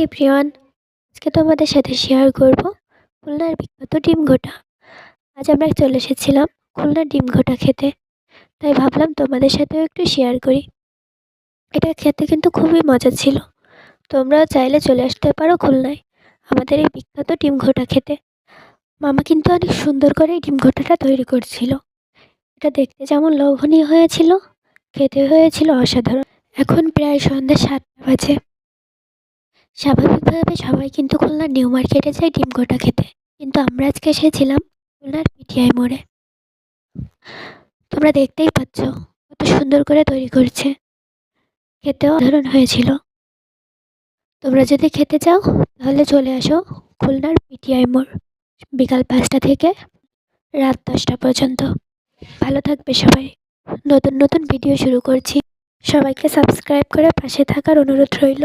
Everyone, আজকে তোমাদের সাথে শেয়ার করব খুলনার বিখ্যাত ডিম ঘোটা। আজ আমরা চলে এসেছিলাম খুলনার ডিম ঘোটা খেতে, তাই ভাবলাম তোমাদের সাথেও একটু শেয়ার করি। এটা খেতে কিন্তু খুবই মজা ছিল। তোমরাও চাইলে চলে আসতে পারো খুলনায় আমাদের এই বিখ্যাত ডিম ঘোটা খেতে। মামা কিন্তু অনেক সুন্দর করে এই ডিম ঘোটাটা তৈরি করছিল। এটা দেখতে যেমন লোভনীয় হয়েছিল, খেতে হয়েছিল অসাধারণ। এখন প্রায় সন্ধ্যা 7টা বাজে। স্বাভাবিকভাবে সবাই কিন্তু খুলনার নিউ মার্কেটে যায় ডিম ঘোটা খেতে, কিন্তু আমরা আজকে এসেছিলাম খুলনার পিটিআই মোড়ে। তোমরা দেখতেই পাচ্ছ কত সুন্দর করে তৈরি করছে, খেতেও অসাধারণ হয়েছিল। তোমরা যদি খেতে চাও তাহলে চলে আসো খুলনার পিটিআই মোড়, বিকাল 5টা থেকে রাত 10টা পর্যন্ত। ভালো থাকবে সবাই। নতুন নতুন ভিডিও শুরু করছি, সবাইকে সাবস্ক্রাইব করে পাশে থাকার অনুরোধ রইল।